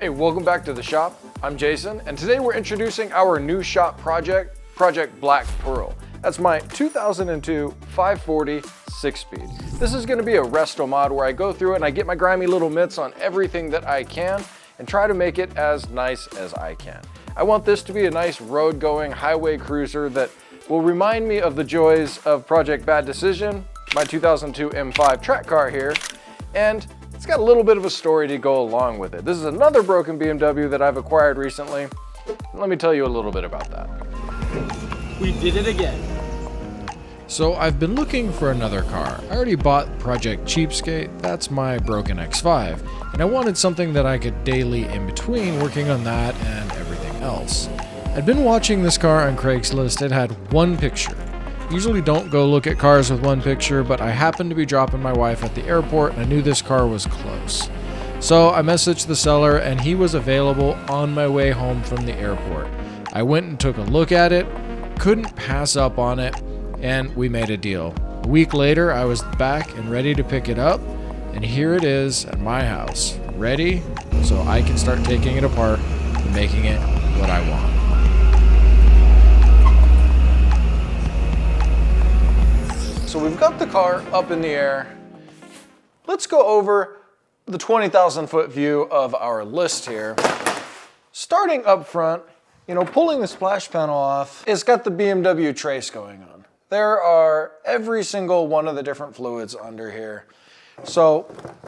Hey, welcome back to the shop. I'm Jason, and today we're introducing our new shop project, Project Black Pearl. That's my 2002 540 6-speed. This is gonna be a resto mod where I go through it and I get my grimy little mitts on everything that I can and try to make it as nice as I can. I want this to be a nice road-going highway cruiser that will remind me of the joys of Project Bad Decision, my 2002 M5 track car here, and it's got a little bit of a story to go along with it. This is another broken BMW that I've acquired recently. Let me tell you a little bit about that. We did it again. So I've been looking for another car. I already bought Project Cheapskate, that's my broken X5, and I wanted something that I could daily in between working on that and everything else. I'd been watching this car on Craigslist. It had one picture. Usually don't go look at cars with one picture, but I happened to be dropping my wife at the airport and I knew this car was close. So I messaged the seller and he was available on my way home from the airport. I went and took a look at it, couldn't pass up on it, and we made a deal. A week later, I was back and ready to pick it up, and here it is at my house, ready so I can start taking it apart and making it what I want. So we've got the car up in the air. Let's go over the 20,000 foot view of our list here. Starting up front, pulling the splash panel off, it's got the BMW trace going on. There are every single one of the different fluids under here. So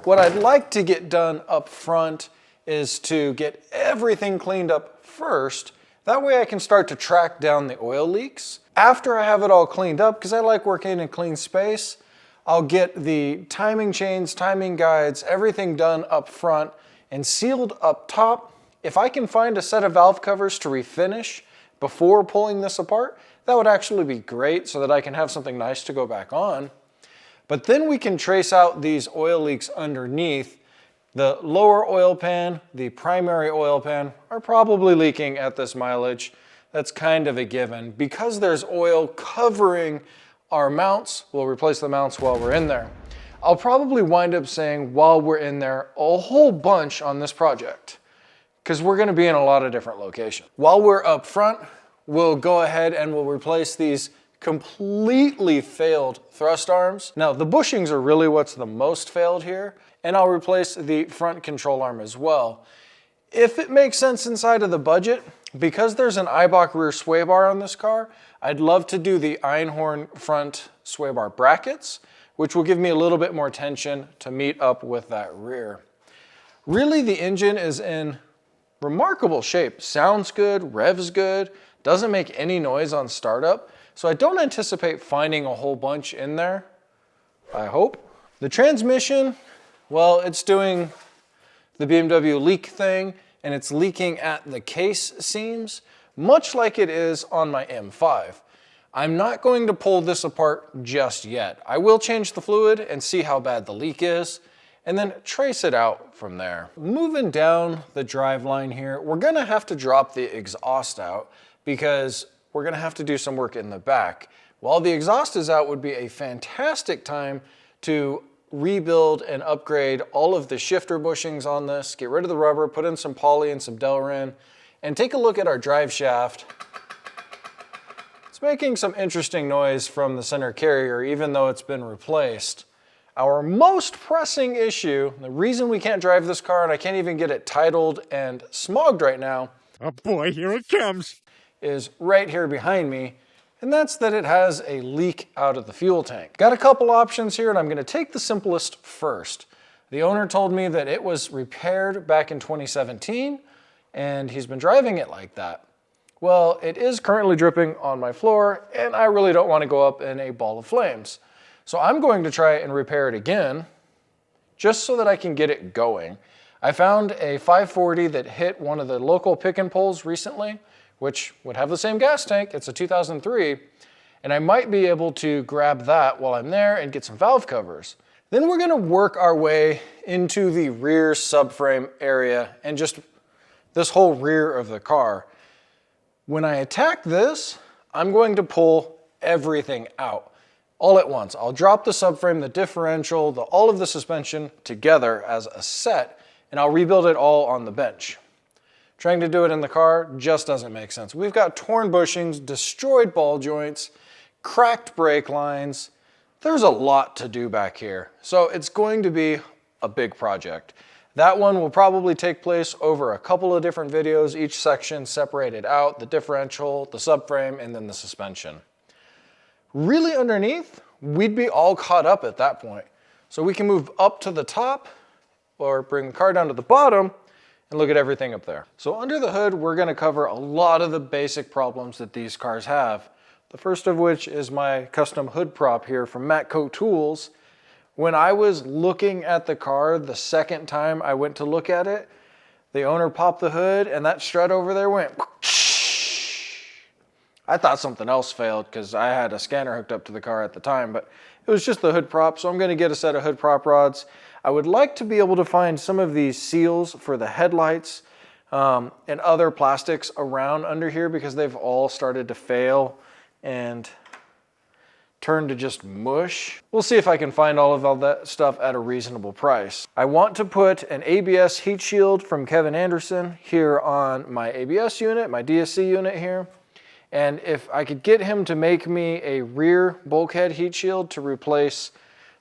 what I'd like to get done up front is to get everything cleaned up first. That way I can start to track down the oil leaks. After I have it all cleaned up, because I like working in a clean space, I'll get the timing chains, timing guides, everything done up front and sealed up top. If I can find a set of valve covers to refinish before pulling this apart, that would actually be great so that I can have something nice to go back on. But then we can trace out these oil leaks underneath. The lower oil pan, the primary oil pan are probably leaking at this mileage. That's kind of a given. Because there's oil covering our mounts, we'll replace the mounts while we're in there. I'll probably wind up saying while we're in there a whole bunch on this project because we're gonna be in a lot of different locations. While we're up front, we'll go ahead and we'll replace these completely failed thrust arms. Now the bushings are really what's the most failed here, and I'll replace the front control arm as well. If it makes sense inside of the budget, because there's an Eibach rear sway bar on this car, I'd love to do the Einhorn front sway bar brackets, which will give me a little bit more tension to meet up with that rear. Really, the engine is in remarkable shape. Sounds good, revs good, doesn't make any noise on startup, so I don't anticipate finding a whole bunch in there, I hope. The transmission, well, it's doing the BMW leak thing, and it's leaking at the case seams, much like it is on my M5. I'm not going to pull this apart just yet. I will change the fluid and see how bad the leak is, and then trace it out from there. Moving down the drive line here, we're gonna have to drop the exhaust out because we're gonna have to do some work in the back. While the exhaust is out would be a fantastic time to rebuild and upgrade all of the shifter bushings on this, get rid of the rubber, put in some poly and some Delrin, and take a look at our drive shaft. It's making some interesting noise from the center carrier, even though it's been replaced. Our most pressing issue, the reason we can't drive this car and I can't even get it titled and smogged right now, Oh boy, here it comes. is right here behind me. And that's that it has a leak out of the fuel tank. Got a couple options here, and I'm gonna take the simplest first. The owner told me that it was repaired back in 2017, and he's been driving it like that. Well, it is currently dripping on my floor, and I really don't wanna go up in a ball of flames. So I'm going to try and repair it again, just so that I can get it going. I found a 540 that hit one of the local pick and pulls recently, which would have the same gas tank. It's a 2003, and I might be able to grab that while I'm there and get some valve covers. Then we're gonna work our way into the rear subframe area and just this whole rear of the car. When I attack this, I'm going to pull everything out all at once. I'll drop the subframe, the differential, all of the suspension together as a set, and I'll rebuild it all on the bench. Trying to do it in the car just doesn't make sense. We've got torn bushings, destroyed ball joints, cracked brake lines. There's a lot to do back here. So it's going to be a big project. That one will probably take place over a couple of different videos, each section separated out, the differential, the subframe, and then the suspension. Really underneath, we'd be all caught up at that point. So we can move up to the top or bring the car down to the bottom and look at everything up there. So under the hood, we're gonna cover a lot of the basic problems that these cars have. The first of which is my custom hood prop here from Matco Tools. When I was looking at the car the second time I went to look at it, the owner popped the hood and that strut over there went whoosh. I thought something else failed because I had a scanner hooked up to the car at the time, but it was just the hood prop, so I'm gonna get a set of hood prop rods. I would like to be able to find some of these seals for the headlights and other plastics around under here because they've all started to fail and turn to just mush. We'll see if I can find all of that stuff at a reasonable price. I want to put an ABS heat shield from Kevin Anderson here on my ABS unit, my DSC unit here. And if I could get him to make me a rear bulkhead heat shield to replace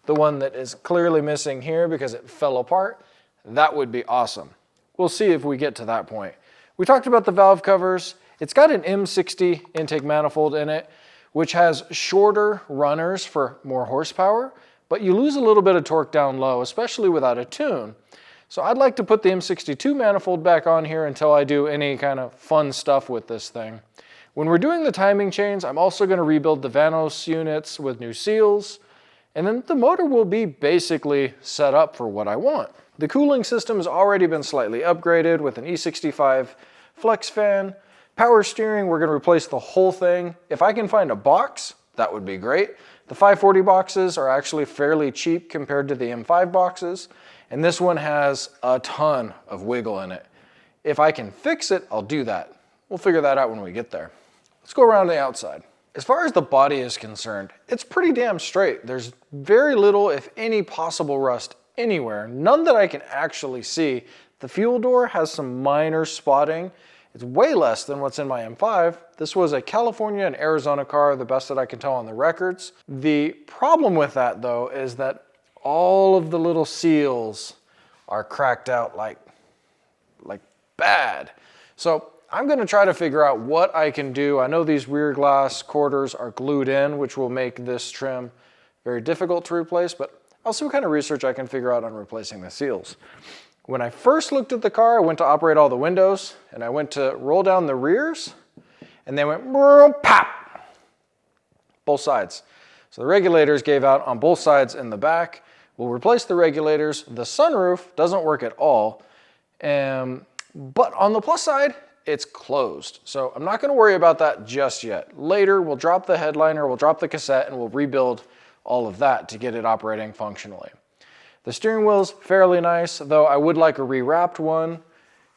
the one that is clearly missing here because it fell apart, that would be awesome. We'll see if we get to that point. We talked about the valve covers. It's got an M60 intake manifold in it, which has shorter runners for more horsepower, but you lose a little bit of torque down low, especially without a tune. So I'd like to put the M62 manifold back on here until I do any kind of fun stuff with this thing. When we're doing the timing chains, I'm also going to rebuild the Vanos units with new seals, and then the motor will be basically set up for what I want. The cooling system has already been slightly upgraded with an E65 flex fan. Power steering, we're going to replace the whole thing. If I can find a box, that would be great. The 540 boxes are actually fairly cheap compared to the M5 boxes, and this one has a ton of wiggle in it. If I can fix it, I'll do that. We'll figure that out when we get there. Let's go around the outside. As far as the body is concerned, it's pretty damn straight. There's very little, if any, possible rust anywhere. None that I can actually see. The fuel door has some minor spotting. It's way less than what's in my M5. This was a California and Arizona car, the best that I can tell on the records. The problem with that, though, is that all of the little seals are cracked out like bad. So I'm gonna try to figure out what I can do. I know these rear glass quarters are glued in, which will make this trim very difficult to replace, but I'll see what kind of research I can figure out on replacing the seals. When I first looked at the car, I went to operate all the windows, and I went to roll down the rears, and they went pop, both sides. So the regulators gave out on both sides in the back. We'll replace the regulators. The sunroof doesn't work at all, but on the plus side, it's closed. So I'm not gonna worry about that just yet. Later, we'll drop the headliner, we'll drop the cassette, and we'll rebuild all of that to get it operating functionally. The steering wheel's fairly nice, though I would like a rewrapped one.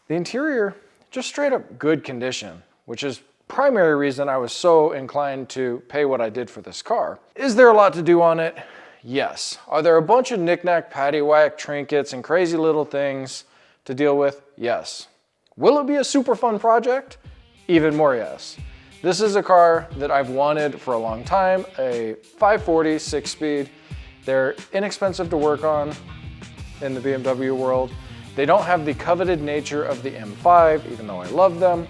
The interior, just straight up good condition, which is primary reason I was so inclined to pay what I did for this car. Is there a lot to do on it? Yes. Are there a bunch of knick-knack, paddywhack, trinkets, and crazy little things to deal with? Yes. Will it be a super fun project? Even more yes. This is a car that I've wanted for a long time, a 540 6-speed. They're inexpensive to work on in the BMW world. They don't have the coveted nature of the M5, even though I love them.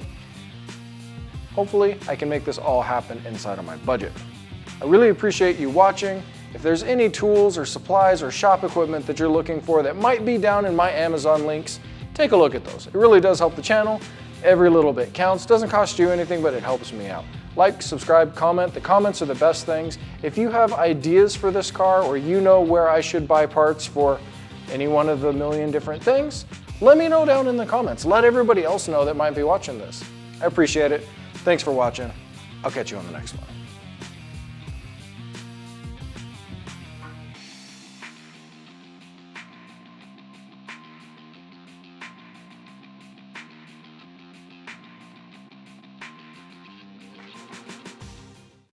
Hopefully, I can make this all happen inside of my budget. I really appreciate you watching. If there's any tools or supplies or shop equipment that you're looking for that might be down in my Amazon links, take a look at those. It really does help the channel. Every little bit counts. Doesn't cost you anything, but it helps me out. Like, subscribe, comment. The comments are the best things. If you have ideas for this car or you know where I should buy parts for any one of the million different things, let me know down in the comments. Let everybody else know that might be watching this. I appreciate it. Thanks for watching. I'll catch you on the next one.